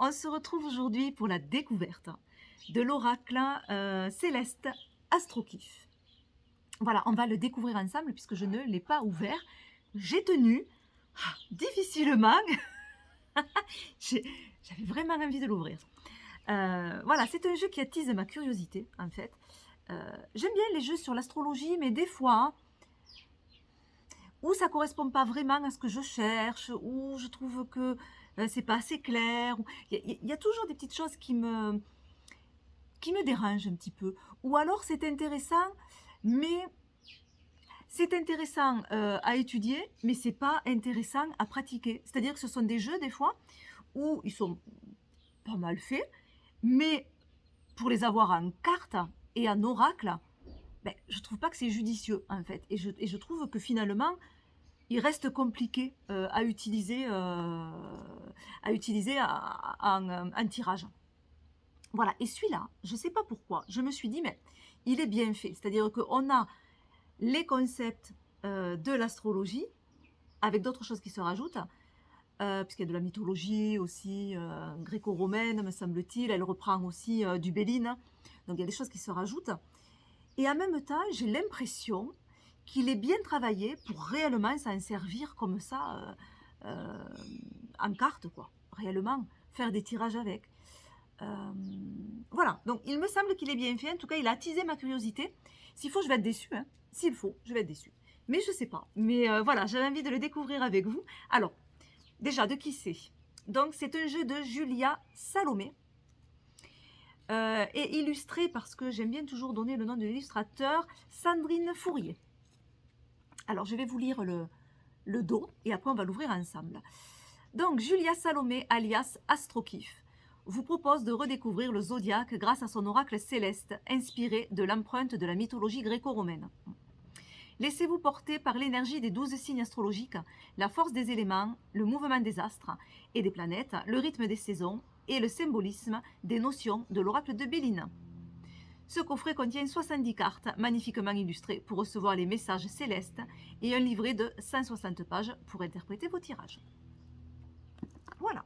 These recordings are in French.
On se retrouve aujourd'hui pour la découverte de l'oracle céleste Astrokif. Voilà, on va le découvrir ensemble puisque je ne l'ai pas ouvert. J'ai tenu difficilement. J'avais vraiment envie de l'ouvrir. Voilà, c'est un jeu qui attise ma curiosité en fait. J'aime bien les jeux sur l'astrologie, mais des fois, où ça correspond pas vraiment à ce que je cherche, où je trouve que c'est pas assez clair. Il y a toujours des petites choses qui me dérangent un petit peu. Ou alors c'est intéressant, mais c'est intéressant à étudier, mais c'est pas intéressant à pratiquer. C'est-à-dire que ce sont des jeux des fois où ils sont pas mal faits, mais pour les avoir en carte et en oracle, ben, je trouve pas que c'est judicieux en fait. Et je trouve que finalement, il reste compliqué à utiliser en tirage. Voilà, et celui-là, je ne sais pas pourquoi, je me suis dit, mais il est bien fait. C'est-à-dire qu'on a les concepts de l'astrologie, avec d'autres choses qui se rajoutent, puisqu'il y a de la mythologie aussi gréco-romaine, me semble-t-il. Elle reprend aussi du Béline. Donc il y a des choses qui se rajoutent. Et en même temps, j'ai l'impression qu'il est bien travaillé pour réellement s'en servir comme ça en carte, quoi. Réellement, faire des tirages avec. Voilà, donc il me semble qu'il est bien fait. En tout cas, il a attisé ma curiosité. S'il faut, je vais être déçue. Hein. S'il faut, je vais être déçue. Mais je sais pas. Mais voilà, j'avais envie de le découvrir avec vous. Alors, déjà, de qui c'est? Donc, c'est un jeu de Julia Salomé. Et illustré, parce que j'aime bien toujours donner le nom de l'illustrateur, Sandrine Fourier. Alors, je vais vous lire le dos et après, on va l'ouvrir ensemble. Donc, Julia Salomé, alias Astrokif, vous propose de redécouvrir le zodiaque grâce à son oracle céleste, inspiré de l'empreinte de la mythologie gréco-romaine. Laissez-vous porter par l'énergie des 12 signes astrologiques, la force des éléments, le mouvement des astres et des planètes, le rythme des saisons et le symbolisme des notions de l'oracle de Béline. Ce coffret contient 70 cartes magnifiquement illustrées pour recevoir les messages célestes et un livret de 160 pages pour interpréter vos tirages. Voilà.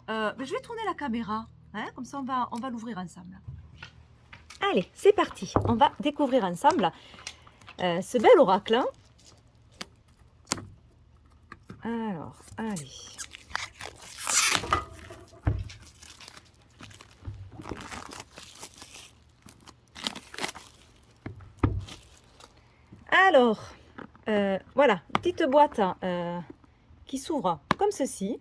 Je vais tourner la caméra, hein, comme ça on va l'ouvrir ensemble. Allez, c'est parti. On va découvrir ensemble ce bel oracle. Hein. Alors, allez. Alors, voilà, petite boîte qui s'ouvre comme ceci.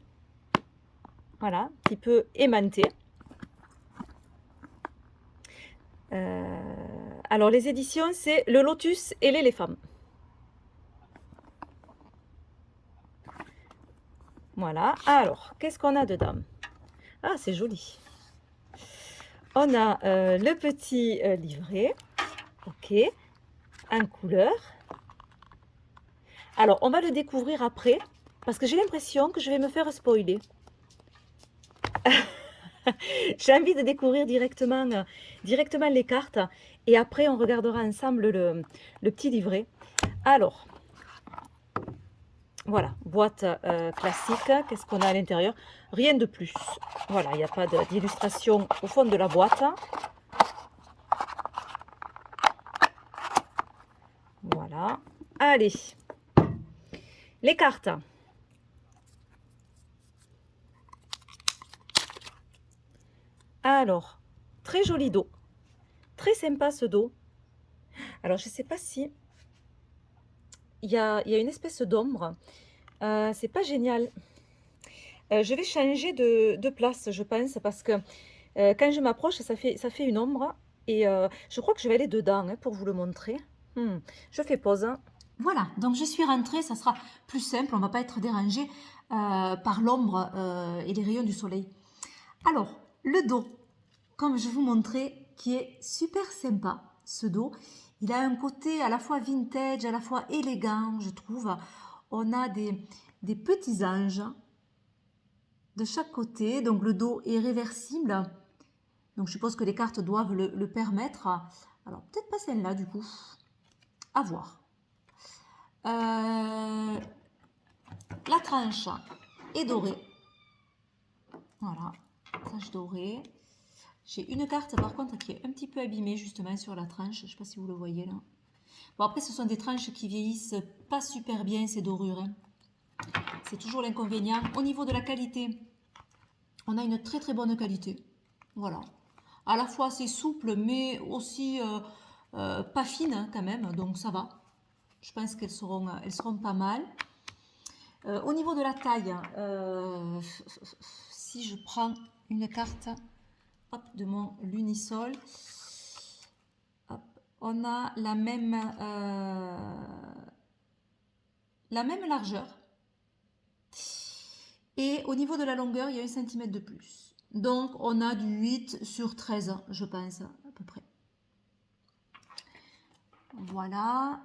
Voilà, un petit peu aimanté. Alors, les éditions, c'est Le Lotus et l'éléphant. Voilà. Alors, qu'est-ce qu'on a dedans? Ah, c'est joli. On a le petit livret. Ok. En couleur. Alors, on va le découvrir après, parce que j'ai l'impression que je vais me faire spoiler. J'ai envie de découvrir directement les cartes, et après, on regardera ensemble le petit livret. Alors, voilà, boîte classique. Qu'est-ce qu'on a à l'intérieur? Rien de plus. Voilà, il n'y a pas d'illustration au fond de la boîte. Voilà. Allez, les cartes. Alors, très joli dos. Très sympa ce dos. Alors, je ne sais pas si... Il y a une espèce d'ombre. C'est pas génial. Je vais changer de place, je pense, parce que quand je m'approche, ça fait une ombre. Et je crois que je vais aller dedans hein, pour vous le montrer. Je fais pause. Hein. Voilà, donc je suis rentrée, ça sera plus simple, on ne va pas être dérangé par l'ombre et les rayons du soleil. Alors, le dos, comme je vous montrais, qui est super sympa, ce dos. Il a un côté à la fois vintage, à la fois élégant, je trouve. On a des petits anges de chaque côté, donc le dos est réversible. Donc je suppose que les cartes doivent le permettre. Alors peut-être pas celle-là du coup, à voir. La tranche est dorée. Voilà, tranche dorée. J'ai une carte par contre qui est un petit peu abîmée justement sur la tranche. Je ne sais pas si vous le voyez là. Bon, après, ce sont des tranches qui vieillissent pas super bien, ces dorures, hein. C'est toujours l'inconvénient. Au niveau de la qualité, on a une très très bonne qualité. Voilà. À la fois c'est souple, mais aussi pas fine hein, quand même. Donc ça va. Je pense elles seront pas mal. Au niveau de la taille, si je prends une carte hop, de mon lunisol, hop, on a la même largeur. Et au niveau de la longueur, il y a 1 cm de plus. Donc, on a du 8 sur 13, je pense, à peu près. Voilà.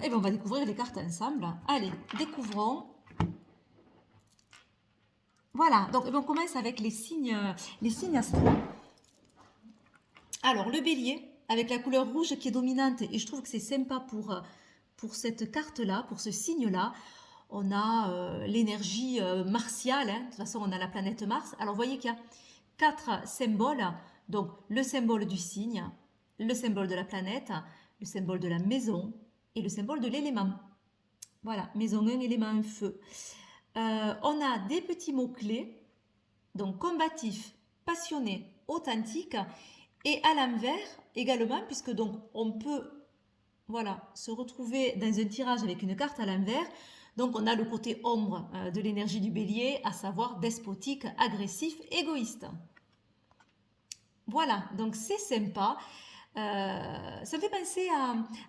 Et bien, on va découvrir les cartes ensemble. Allez, découvrons. Voilà. Donc, on commence avec les signes astro. Alors, le bélier, avec la couleur rouge qui est dominante, et je trouve que c'est sympa pour cette carte-là, pour ce signe-là. On a l'énergie martiale, hein. De toute façon on a la planète Mars. Alors vous voyez qu'il y a 4 symboles, donc le symbole du signe, le symbole de la planète, le symbole de la maison et le symbole de l'élément. Voilà, maison 1, élément feu. On a des petits mots-clés, donc combatif, passionné, authentique, et à l'envers également, puisque donc on peut voilà, se retrouver dans un tirage avec une carte à l'envers. Donc on a le côté ombre de l'énergie du bélier, à savoir despotique, agressif, égoïste. Voilà, donc c'est sympa. Ça me fait penser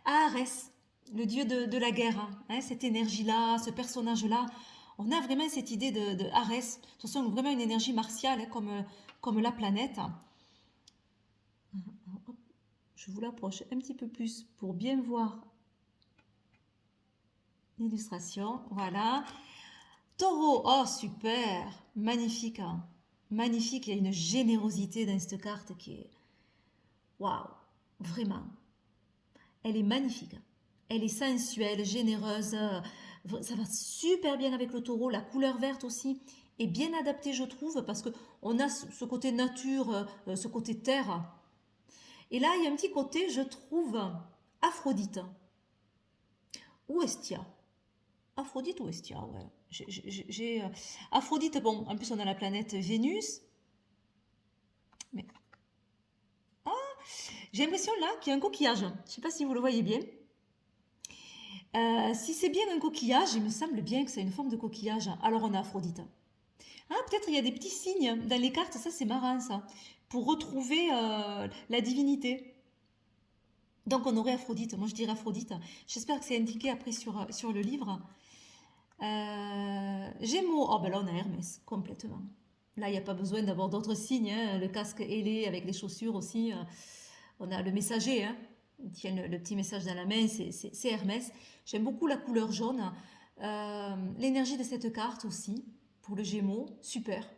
à Arès, le dieu de la guerre. Hein, cette énergie-là, ce personnage-là. On a vraiment cette idée de Arès. De toute façon, vraiment une énergie martiale, hein, comme la planète. Je vous l'approche un petit peu plus pour bien voir l'illustration. Voilà. Taureau, oh super, magnifique, hein. Magnifique, il y a une générosité dans cette carte qui est... Waouh, vraiment. Elle est magnifique. Elle est sensuelle, généreuse. Ça va super bien avec le taureau. La couleur verte aussi est bien adaptée, je trouve, parce qu'on a ce côté nature, ce côté terre. Et là, il y a un petit côté, je trouve, Aphrodite. Ou Estia. Aphrodite ou Estia, ouais. J'ai Aphrodite, bon, en plus on a la planète Vénus. Mais j'ai l'impression là qu'il y a un coquillage. Je ne sais pas si vous le voyez bien. Si c'est bien un coquillage, il me semble bien que c'est une forme de coquillage. Alors on a Aphrodite. Ah, peut-être il y a des petits signes dans les cartes, ça c'est marrant ça, pour retrouver la divinité. Donc on aurait Aphrodite, moi je dirais Aphrodite. J'espère que c'est indiqué après sur le livre. Gémeaux, oh ben là on a Hermès, complètement. Là il n'y a pas besoin d'avoir d'autres signes, hein. Le casque ailé avec les chaussures aussi. On a le messager, hein. Il tient le petit message dans la main, c'est Hermès. J'aime beaucoup la couleur jaune. L'énergie de cette carte aussi, pour le Gémeaux, super.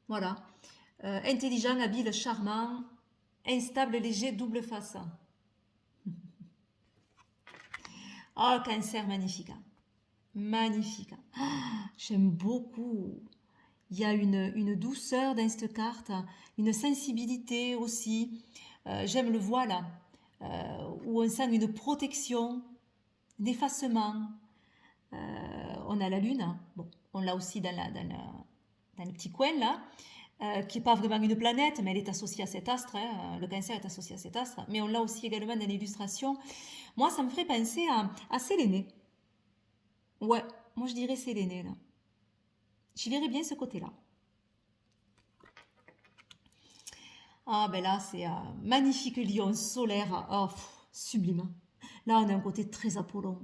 Voilà. Intelligent, habile, charmant, instable, léger, double face. Oh, Cancer, magnifique. Magnifique. Ah, j'aime beaucoup. Il y a une douceur dans cette carte, une sensibilité aussi. J'aime le voile, où on sent une protection, un effacement. On a la lune, bon, on l'a aussi dans le petit coin là, qui n'est pas vraiment une planète, mais elle est associée à cet astre. Hein, le cancer est associé à cet astre, mais on l'a aussi également dans l'illustration. Moi, ça me ferait penser à Séléné. Ouais, moi je dirais Séléné là. J'y verrais bien ce côté-là. Ah ben là, c'est un magnifique lion solaire. Oh, sublime. Là, on a un côté très Apollon.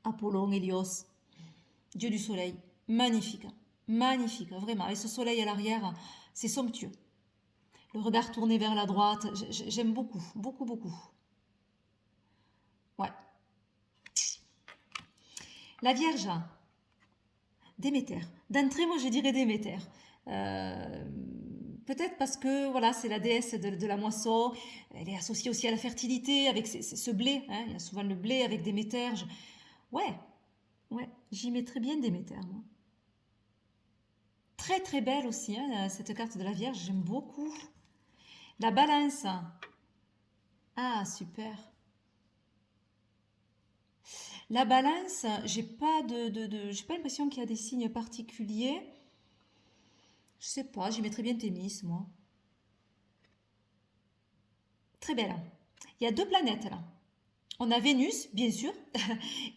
Apollon, Hélios, dieu du soleil. Magnifique. Magnifique, vraiment. Et ce soleil à l'arrière, c'est somptueux. Le regard tourné vers la droite, j'aime beaucoup, beaucoup, beaucoup. Ouais. La Vierge, Déméter. D'entrée, moi, je dirais Déméter. Peut-être parce que voilà, c'est la déesse de la moisson. Elle est associée aussi à la fertilité avec ce blé. Hein. Il y a souvent le blé avec Déméter. Ouais, j'y mettrais bien Déméter, moi. Très très belle aussi, hein, cette carte de la Vierge, j'aime beaucoup. La Balance. Ah, super. La Balance, j'ai pas j'ai pas l'impression qu'il y a des signes particuliers. Je sais pas, j'y mettrais bien Thémis, moi. Très belle. Il y a deux planètes là. On a Vénus, bien sûr,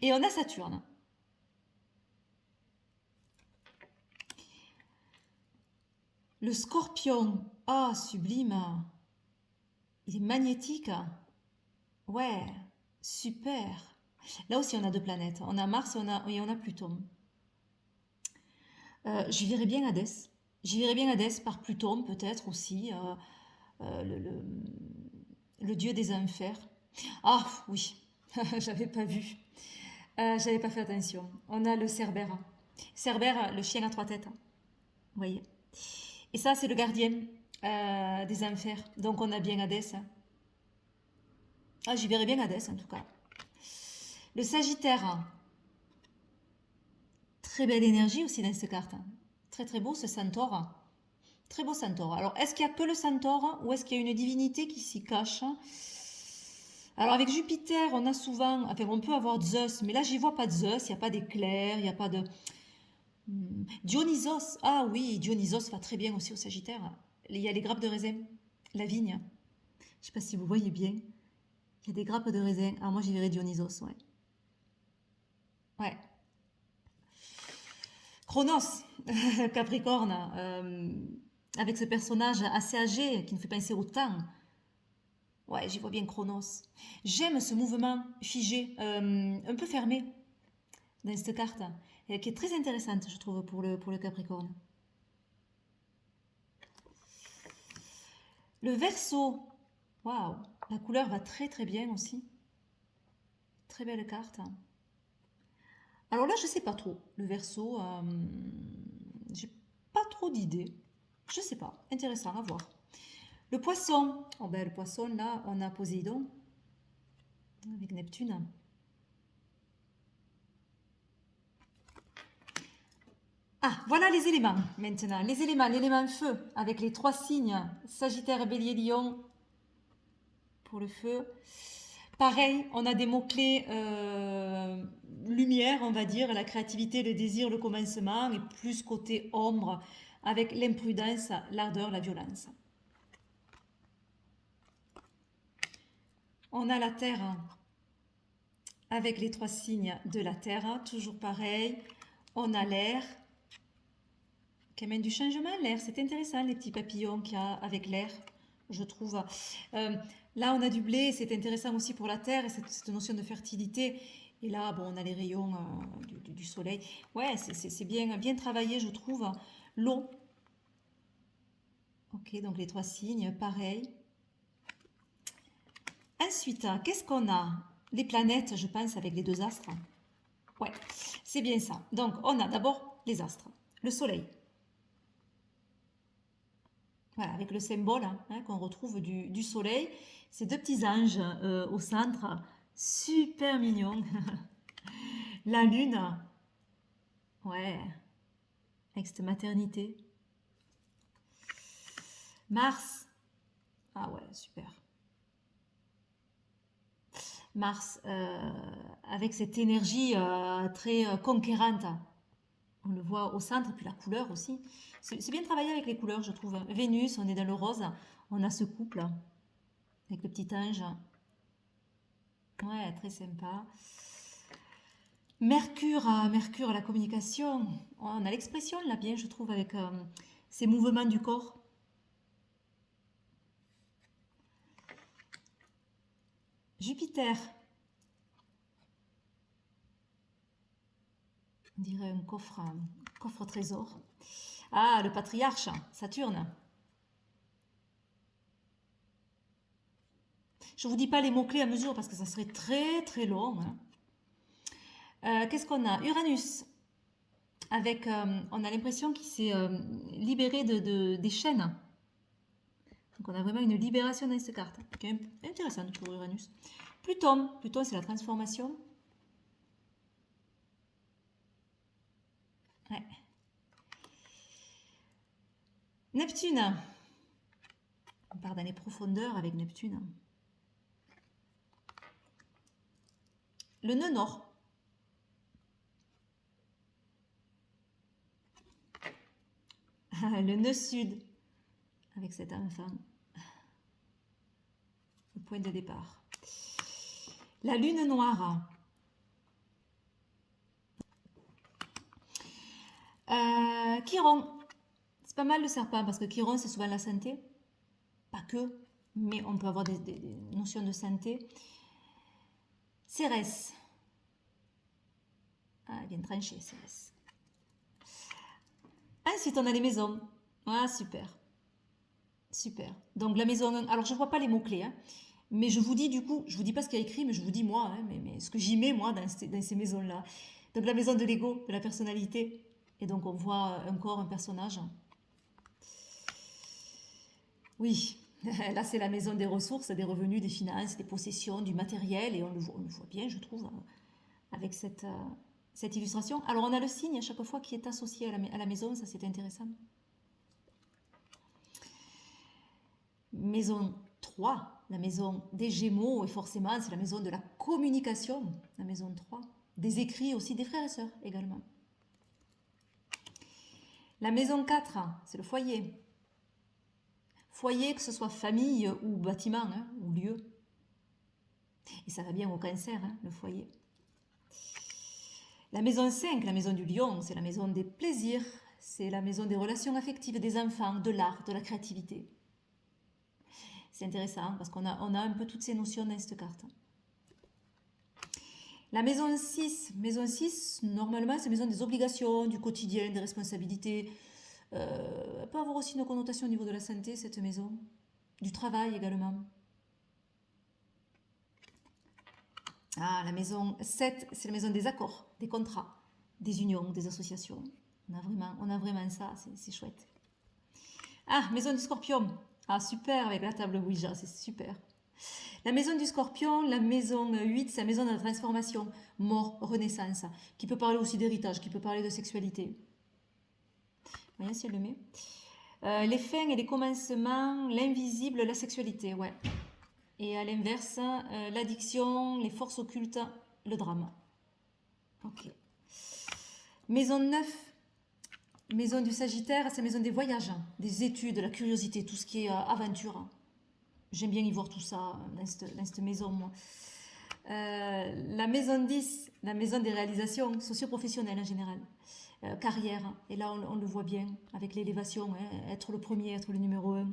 et on a Saturne. Le Scorpion, ah, sublime. Il est magnétique. Ouais, super. Là aussi, on a deux planètes. On a Mars et on a Pluton. J'y verrais bien Hadès. J'y verrais bien Hadès par Pluton, peut-être aussi. Euh, le, le- le dieu des enfers. Ah, oui, j'avais pas vu. J'avais pas fait attention. On a le Cerbère. Cerbère, le chien à trois têtes. Vous voyez. Et ça, c'est le gardien des enfers. Donc, on a bien Hadès. Ah, j'y verrais bien Hadès, en tout cas. Le Sagittaire. Très belle énergie aussi dans cette carte. Très très beau ce centaure. Très beau centaure. Alors, est-ce qu'il y a que le centaure ou est-ce qu'il y a une divinité qui s'y cache? Alors, avec Jupiter, on a souvent... Enfin, on peut avoir Zeus, mais là, j'y vois pas de Zeus. Il n'y a pas d'éclair, il n'y a pas de... Dionysos. Ah oui, Dionysos va très bien aussi au Sagittaire. Il y a les grappes de raisin. La vigne. Je sais pas si vous voyez bien. Il y a des grappes de raisin. Alors, moi, j'y verrais Dionysos, ouais. Ouais. Chronos, Capricorne, avec ce personnage assez âgé qui me fait penser au temps. Ouais, j'y vois bien Chronos. J'aime ce mouvement figé, un peu fermé dans cette carte, et qui est très intéressante, je trouve, pour le Capricorne. Le Verseau, waouh, la couleur va très très bien aussi. Très belle carte. Alors là, je sais pas trop. Le Verseau, j'ai pas trop d'idées. Je sais pas. Intéressant à voir. Le Poisson. Oh ben, le Poisson, là, on a Poséidon avec Neptune. Ah, voilà les éléments maintenant. Les éléments, l'élément feu avec les trois signes Sagittaire, Bélier, Lion pour le feu. Pareil, on a des mots-clés lumière, on va dire, la créativité, le désir, le commencement, et plus côté ombre avec l'imprudence, l'ardeur, la violence. On a la terre avec les trois signes de la terre, toujours pareil. On a l'air qui amène du changement, l'air. C'est intéressant les petits papillons qu'il y a avec l'air, je trouve. Euh, Là, on a du blé, c'est intéressant aussi pour la terre et cette notion de fertilité. Et là, bon, on a les rayons du soleil. Ouais, c'est bien, bien travaillé, je trouve. L'eau. Ok, donc les trois signes, pareil. Ensuite, qu'est-ce qu'on a? Les planètes, je pense, avec les deux astres. Ouais, c'est bien ça. Donc, on a d'abord les astres. Le soleil. Voilà, avec le symbole qu'on retrouve du soleil. Ces deux petits anges au centre, super mignons. La lune, ouais, avec cette maternité. Mars, ah ouais, super. Mars, avec cette énergie très conquérante. On le voit au centre, puis la couleur aussi. C'est bien travaillé avec les couleurs, je trouve. Vénus, on est dans le rose. On a ce couple avec le petit ange. Ouais, très sympa. Mercure, Mercure, la communication. On a l'expression là bien, je trouve, avec ces mouvements du corps. Jupiter, on dirait un coffre trésor. Ah, le patriarche, Saturne. Je ne vous dis pas les mots-clés à mesure parce que ça serait très très long. Qu'est-ce qu'on a? Uranus, avec, on a l'impression qu'il s'est libéré des chaînes. Donc on a vraiment une libération dans cette carte, qui est intéressante pour Uranus. Pluton, Pluton c'est la transformation. Ouais. Neptune. On part dans les profondeurs avec Neptune. Le nœud nord. Le nœud sud avec cet enfant. Le point de départ. La lune noire. Chiron. C'est pas mal le serpent parce que Chiron c'est souvent la santé. Pas que, mais on peut avoir des notions de santé. Cérès. Ah, elle vient trancher, Cérès. Ensuite, on a les maisons. Ah, super. Super. Donc, la maison 1. Alors, je ne vois pas les mots-clés, hein, mais je vous dis du coup, je vous dis pas ce qu'il y a écrit, mais je vous dis moi, hein, mais ce que j'y mets moi dans ces maisons-là. Donc, la maison de l'ego, de la personnalité. Et donc, on voit un corps, un personnage. Oui, là, c'est la maison des ressources, des revenus, des finances, des possessions, du matériel. Et on le voit bien, je trouve, avec cette illustration. Alors, on a le signe à chaque fois qui est associé à la maison. Ça, c'est intéressant. Maison 3, la maison des Gémeaux, et forcément, c'est la maison de la communication, la maison 3. Des écrits aussi, des frères et sœurs également. La maison 4, c'est le foyer. Foyer, que ce soit famille ou bâtiment, hein, ou lieu. Et ça va bien au Cancer, hein, le foyer. La maison 5, la maison du lion, c'est la maison des plaisirs, c'est la maison des relations affectives des enfants, de l'art, de la créativité. C'est intéressant parce qu'on a un peu toutes ces notions dans cette carte. La maison 6, normalement, c'est la maison des obligations, du quotidien, des responsabilités. Elle peut avoir aussi une connotation au niveau de la santé, cette maison. Du travail également. Ah, la maison 7, c'est la maison des accords, des contrats, des unions, des associations. On a vraiment ça, c'est chouette. Ah, maison du Scorpion. Ah, super, avec la table Ouija, c'est super. La maison du Scorpion, la maison 8, c'est la maison de la transformation, mort, renaissance, qui peut parler aussi d'héritage, qui peut parler de sexualité. Voyez si elle le met. Les fins et les commencements, l'invisible, la sexualité, ouais. Et à l'inverse, l'addiction, les forces occultes, le drame. Ok. Maison 9, maison du Sagittaire, c'est la maison des voyages, des études, la curiosité, tout ce qui est aventure. J'aime bien y voir tout ça dans cette maison, moi. La maison 10, la maison des réalisations socio-professionnelles en général. Carrière, et là on le voit bien avec l'élévation, hein, être le premier, être le numéro 1.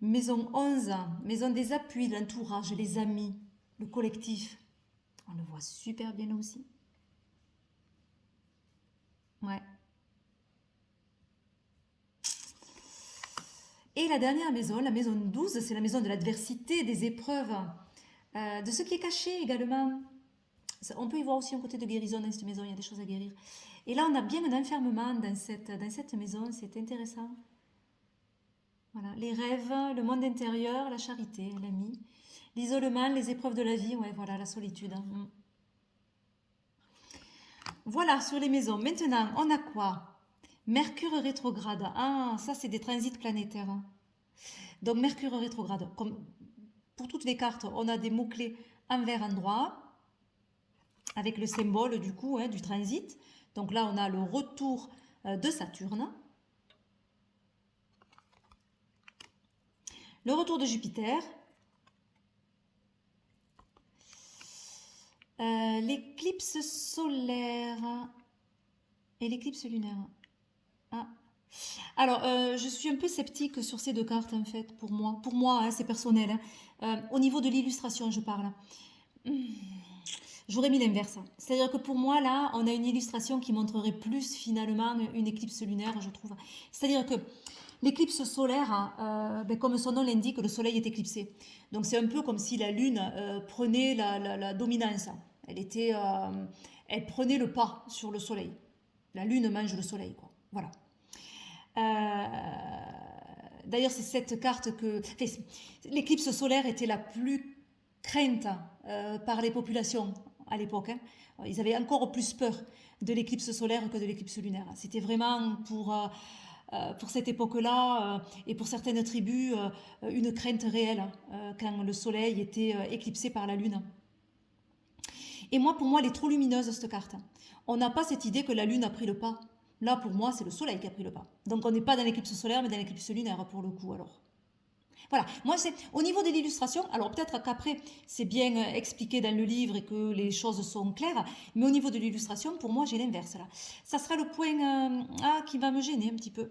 Maison 11, maison des appuis, de l'entourage, les amis, le collectif. On le voit super bien là aussi. Ouais. Et la dernière maison, la maison 12, c'est la maison de l'adversité, des épreuves, de ce qui est caché également. On peut y voir aussi un côté de guérison dans cette maison, il y a des choses à guérir. Et là, on a bien un enfermement dans cette maison, c'est intéressant. Voilà, les rêves, le monde intérieur, la charité, l'ami, l'isolement, les épreuves de la vie, ouais, voilà, la solitude. Voilà, sur les maisons. Maintenant, on a quoi? Mercure rétrograde. Ah, ça, c'est des transits planétaires. Donc, Mercure rétrograde. Comme pour toutes les cartes, on a des mots-clés envers endroit, avec le symbole du coup, hein, du transit. Donc là, on a le retour de Saturne. Le retour de Jupiter. L'éclipse solaire et l'éclipse lunaire. Ah. Alors, je suis un peu sceptique sur ces deux cartes, en fait, pour moi. Pour moi, hein, c'est personnel. Hein. Au niveau de l'illustration, je parle. J'aurais mis l'inverse. C'est-à-dire que pour moi, là, on a une illustration qui montrerait plus, finalement, une éclipse lunaire, je trouve. C'est-à-dire que l'éclipse solaire, ben, comme son nom l'indique, le soleil est éclipsé. Donc, c'est un peu comme si la lune prenait la dominance. Elle prenait le pas sur le soleil. La lune mange le soleil, quoi. Voilà. D'ailleurs, c'est cette carte que... L'éclipse solaire était la plus crainte par les populations à l'époque. Hein. Ils avaient encore plus peur de l'éclipse solaire que de l'éclipse lunaire. C'était vraiment pour cette époque-là et pour certaines tribus une crainte réelle quand le soleil était éclipsé par la lune. Et moi, pour moi, elle est trop lumineuse cette carte. On n'a pas cette idée que la lune a pris le pas. Là, pour moi, c'est le soleil qui a pris le pas. Donc on n'est pas dans l'éclipse solaire, mais dans l'éclipse lunaire pour le coup alors. Voilà, moi c'est au niveau de l'illustration, alors peut-être qu'après c'est bien expliqué dans le livre et que les choses sont claires, mais au niveau de l'illustration, pour moi j'ai l'inverse là. Ça sera le point qui va me gêner un petit peu.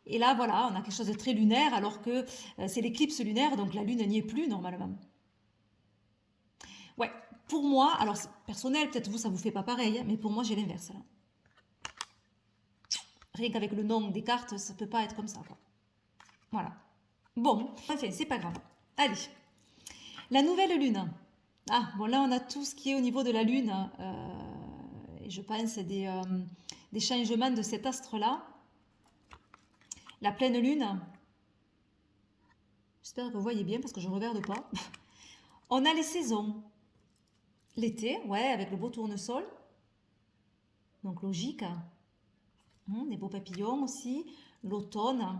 Et là voilà, on a quelque chose de très lunaire alors que c'est l'éclipse lunaire, donc la lune n'y est plus normalement. Ouais, pour moi, alors c'est personnel, peut-être vous ça vous fait pas pareil, hein, mais pour moi j'ai l'inverse là. Rien qu'avec le nom des cartes, ça peut pas être comme ça quoi. Voilà. Bon, enfin, c'est pas grave. Allez, la nouvelle lune. Ah, bon, là, on a tout ce qui est au niveau de la lune. Et je pense des changements de cet astre-là. La pleine lune. J'espère que vous voyez bien parce que je ne regarde pas. On a les saisons. L'été, ouais, avec le beau tournesol. Donc, logique. Des beaux papillons aussi. L'automne.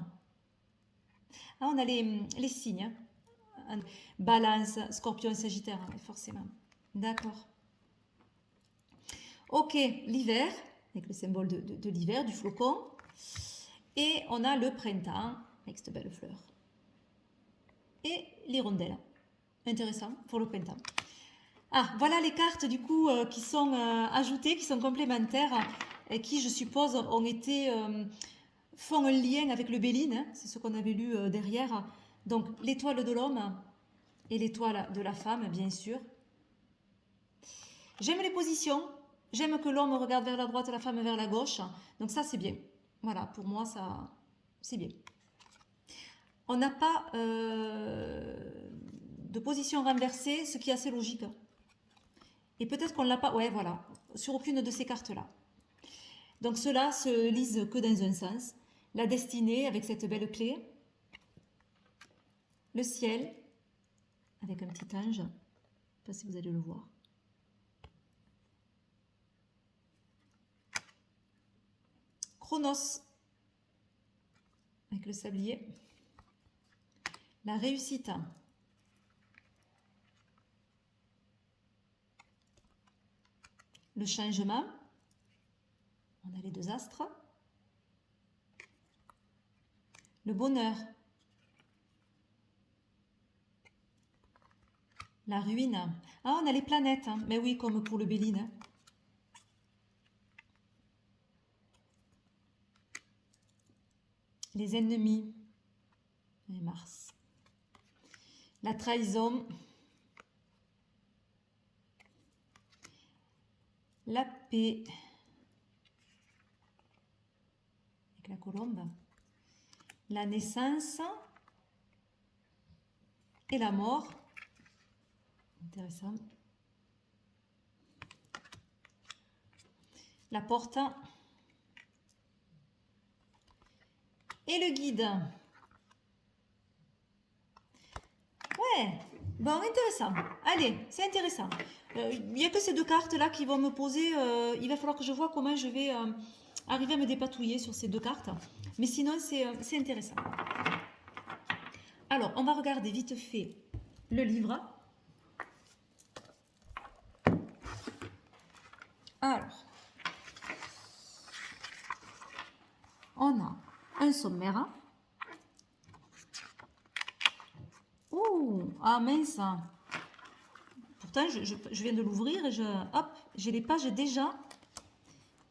Ah, on a les signes. Balance, Scorpion, Sagittaire, forcément. D'accord. Ok, l'hiver, avec le symbole de l'hiver, du flocon. Et on a le printemps, avec cette belle fleur. Et l'hirondelle. Intéressant pour le printemps. Ah, voilà les cartes du coup qui sont ajoutées, qui sont complémentaires et qui, je suppose, font un lien avec le Béline. Hein, c'est ce qu'on avait lu derrière. Donc, l'étoile de l'homme et l'étoile de la femme, bien sûr. J'aime les positions. J'aime que l'homme regarde vers la droite, la femme vers la gauche. Donc ça, c'est bien. Voilà, pour moi, ça, c'est bien. On n'a pas de position renversée, ce qui est assez logique. Et peut-être qu'on ne l'a pas, ouais, voilà, sur aucune de ces cartes-là. Donc cela se lise que dans un sens. La destinée avec cette belle clé. Le ciel avec un petit ange. Je ne sais pas si vous allez le voir. Chronos avec le sablier. La réussite. Le changement. On a les deux astres. Le bonheur. La ruine. Ah, on a les planètes. Hein. Mais oui, comme pour le Béline. Hein. Les ennemis. Et Mars. La trahison. La paix. Avec la colombe. La naissance. Et la mort. Intéressant. La porte. Et le guide. Ouais, bon, intéressant. Allez, c'est intéressant. Il n'y a que ces deux cartes-là qui vont me poser... il va falloir que je vois comment je vais arriver à me dépatouiller sur ces deux cartes. Mais sinon, c'est intéressant. Alors, on va regarder vite fait le livre. Alors, on a un sommaire. Oh, ah mince. Pourtant, je viens de l'ouvrir et hop, j'ai les pages déjà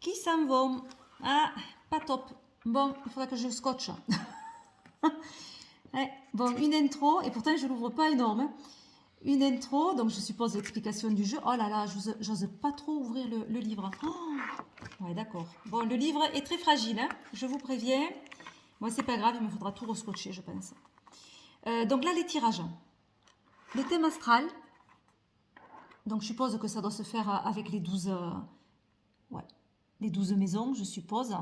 qui s'en vont. Ah, pas top. Bon, il faudra que je scotche. Ouais, bon, une intro, et pourtant je ne l'ouvre pas énorme. Une intro, donc je suppose l'explication du jeu. Oh là là, j'ose pas trop ouvrir le livre. Oh, ouais, d'accord. Bon, le livre est très fragile, hein, je vous préviens. Moi, c'est pas grave, il me faudra tout rescotcher, je pense. Donc là, les tirages. Le thème astral. Donc, je suppose que ça doit se faire avec les 12, ouais, les 12 maisons, je suppose.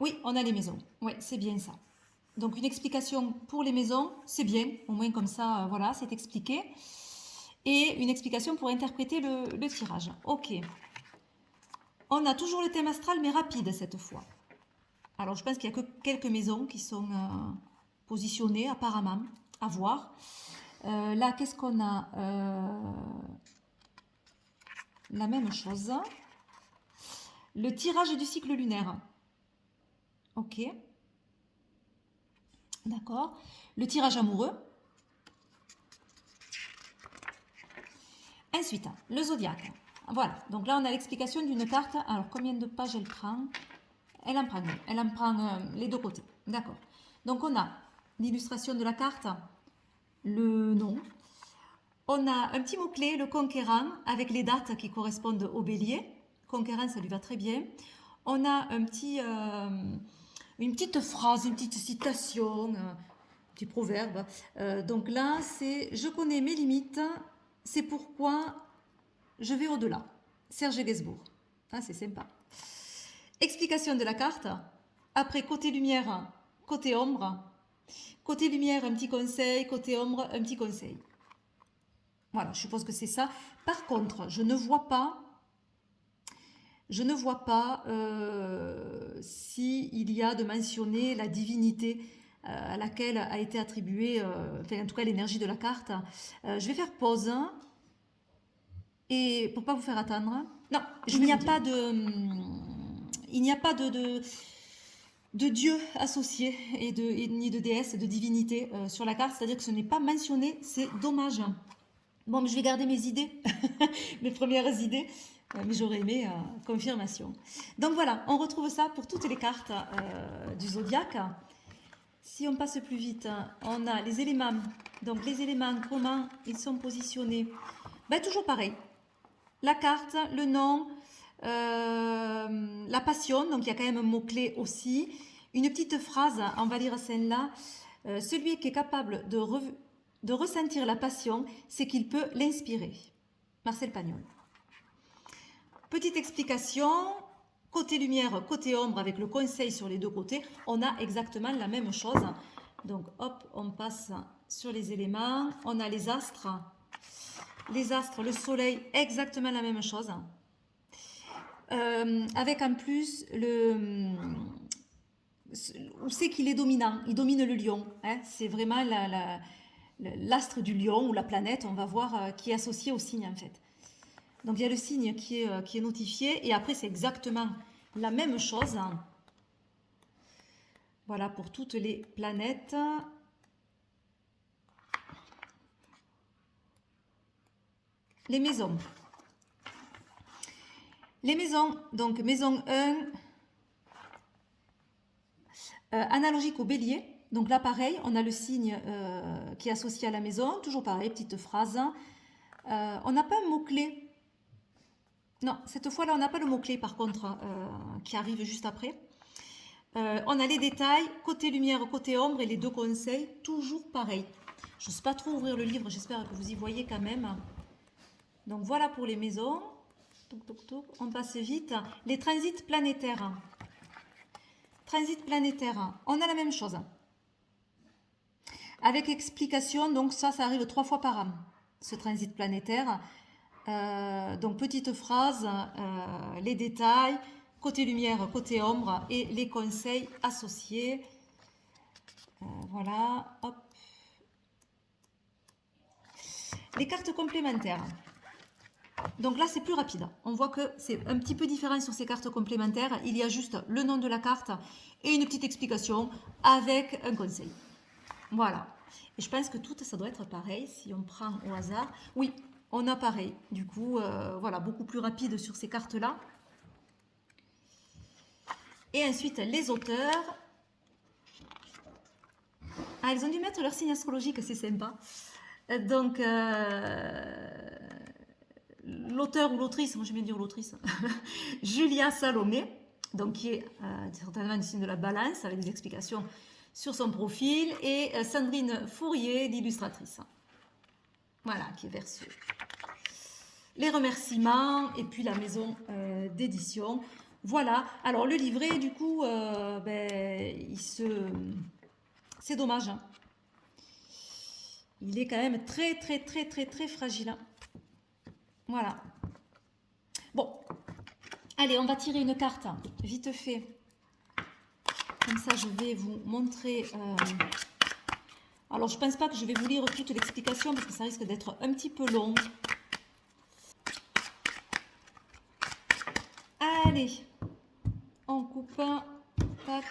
Oui, on a les maisons. Oui, c'est bien ça. Donc une explication pour les maisons, c'est bien, au moins comme ça, voilà, c'est expliqué. Et une explication pour interpréter le tirage. Ok. On a toujours le thème astral, mais rapide cette fois. Alors je pense qu'il n'y a que quelques maisons qui sont positionnées apparemment, à voir. Là, qu'est-ce qu'on a la même chose. Le tirage du cycle lunaire. Ok. D'accord. Le tirage amoureux. Ensuite, le zodiaque. Voilà. Donc là, on a l'explication d'une carte. Alors, combien de pages elle prend? Elle en prend deux. Elle en prend les deux côtés. D'accord. Donc, on a l'illustration de la carte, le nom. On a un petit mot-clé, le conquérant, avec les dates qui correspondent au bélier. Conquérant, ça lui va très bien. On a un petit, une petite phrase, une petite citation, un petit proverbe. Donc là, c'est « Je connais mes limites, c'est pourquoi je vais au-delà ». Serge Gainsbourg. Ah, c'est sympa. Explication de la carte. Après, côté lumière, côté ombre. Côté lumière, un petit conseil. Côté ombre, un petit conseil. Voilà, je suppose que c'est ça. Par contre, je ne vois pas s'il y a de mentionner la divinité à laquelle a été attribuée, enfin en tout cas l'énergie de la carte. Je vais faire pause. Et pour pas vous faire attendre. Non, il n'y a pas de dieu associé ni de déesse, de divinité sur la carte. C'est-à-dire que ce n'est pas mentionné. C'est dommage. Bon, mais je vais garder mes idées, mes premières idées, mais j'aurais aimé confirmation. Donc voilà, on retrouve ça pour toutes les cartes du zodiaque. Si on passe plus vite, on a les éléments. Donc les éléments, comment ils sont positionnés? Ben, toujours pareil. La carte, le nom, la passion, donc il y a quand même un mot-clé aussi. Une petite phrase, on va lire celle-là. Celui qui est capable de ressentir la passion, c'est qu'il peut l'inspirer. Marcel Pagnol. Petite explication, côté lumière, côté ombre, avec le conseil sur les deux côtés, on a exactement la même chose. Donc hop, on passe sur les éléments. On a les astres. Les astres, le soleil, exactement la même chose. Avec en plus où c'est qu'il est dominant. Il domine le lion. Hein. C'est vraiment l'astre du lion ou la planète, on va voir, qui est associé au signe en fait. Donc il y a le signe qui est notifié et après c'est exactement la même chose. Voilà pour toutes les planètes. Les maisons. Les maisons, donc maison 1, analogique au bélier. Donc là pareil, on a le signe qui est associé à la maison, toujours pareil, petite phrase. On n'a pas un mot-clé. Non, cette fois-là, on n'a pas le mot-clé par contre qui arrive juste après. On a les détails, côté lumière, côté ombre et les deux conseils, toujours pareil. Je n'ose pas trop ouvrir le livre, j'espère que vous y voyez quand même. Donc voilà pour les maisons. On passe vite. Les transits planétaires. Transit planétaire, on a la même chose. Avec explication, donc ça arrive 3 fois par an, ce transit planétaire. Donc petite phrase, les détails, côté lumière, côté ombre et les conseils associés. Voilà, hop. Les cartes complémentaires. Donc là, c'est plus rapide. On voit que c'est un petit peu différent sur ces cartes complémentaires. Il y a juste le nom de la carte et une petite explication avec un conseil. Voilà. Et je pense que tout ça doit être pareil si on prend au hasard. Oui, on a pareil. Du coup, voilà, beaucoup plus rapide sur ces cartes-là. Et ensuite, les auteurs. Ah, ils ont dû mettre leur signe astrologique, c'est sympa. Donc, l'auteur ou l'autrice, moi j'aime bien dire l'autrice, Julia Salomé, donc qui est certainement du signe de la balance, avec des explications sur son profil, et Sandrine Fourier, l'illustratrice. Voilà, qui est Verseau. Les remerciements, et puis la maison d'édition. Voilà, alors le livret, du coup, il C'est dommage, hein. Il est quand même très, très, très, très, très fragile, hein. Voilà. Bon. Allez, on va tirer une carte, hein, vite fait. Comme ça, je vais vous montrer... Alors, je ne pense pas que je vais vous lire toute l'explication parce que ça risque d'être un petit peu long. Allez, on coupe un, tac,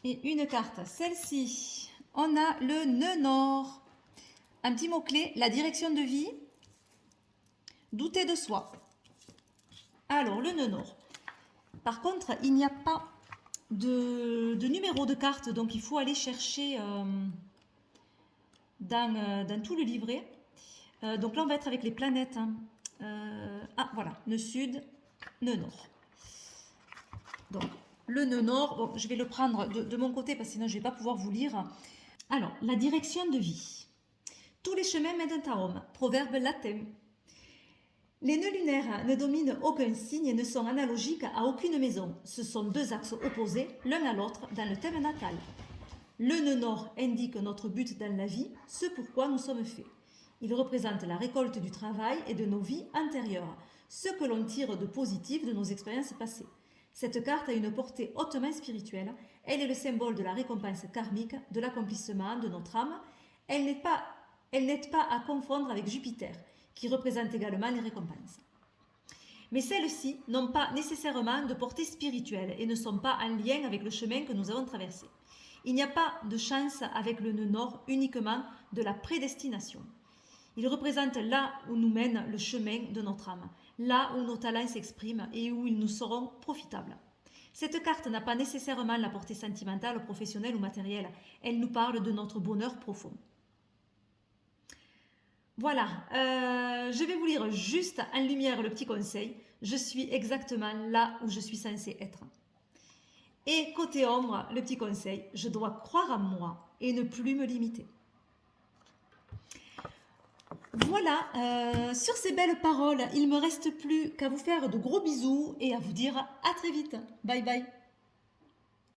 et une carte. Celle-ci, on a le nœud nord. Un petit mot-clé, la direction de vie, douter de soi. Alors, le nœud nord. Par contre, il n'y a pas de numéro de carte, donc il faut aller chercher dans tout le livret. Donc là, on va être avec les planètes, hein. Ah, voilà, nœud sud, nœud nord. Donc, le nœud nord, bon, je vais le prendre de mon côté parce que sinon je ne vais pas pouvoir vous lire. Alors, la direction de vie. Tous les chemins mènent à Rome, proverbe latin. Les nœuds lunaires ne dominent aucun signe et ne sont analogiques à aucune maison. Ce sont deux axes opposés, l'un à l'autre, dans le thème natal. Le nœud nord indique notre but dans la vie, ce pourquoi nous sommes faits. Il représente la récolte du travail et de nos vies antérieures, ce que l'on tire de positif de nos expériences passées. Cette carte a une portée hautement spirituelle. Elle est le symbole de la récompense karmique, de l'accomplissement de notre âme. Elle n'est pas à confondre avec Jupiter, qui représente également les récompenses. Mais celles-ci n'ont pas nécessairement de portée spirituelle et ne sont pas en lien avec le chemin que nous avons traversé. Il n'y a pas de chance avec le nœud nord, uniquement de la prédestination. Il représente là où nous mène le chemin de notre âme, là où nos talents s'expriment et où ils nous seront profitables. Cette carte n'a pas nécessairement la portée sentimentale, professionnelle ou matérielle. Elle nous parle de notre bonheur profond. Voilà, je vais vous lire juste en lumière le petit conseil. Je suis exactement là où je suis censée être. Et côté ombre, le petit conseil, je dois croire en moi et ne plus me limiter. Voilà, sur ces belles paroles, il ne me reste plus qu'à vous faire de gros bisous et à vous dire à très vite. Bye bye.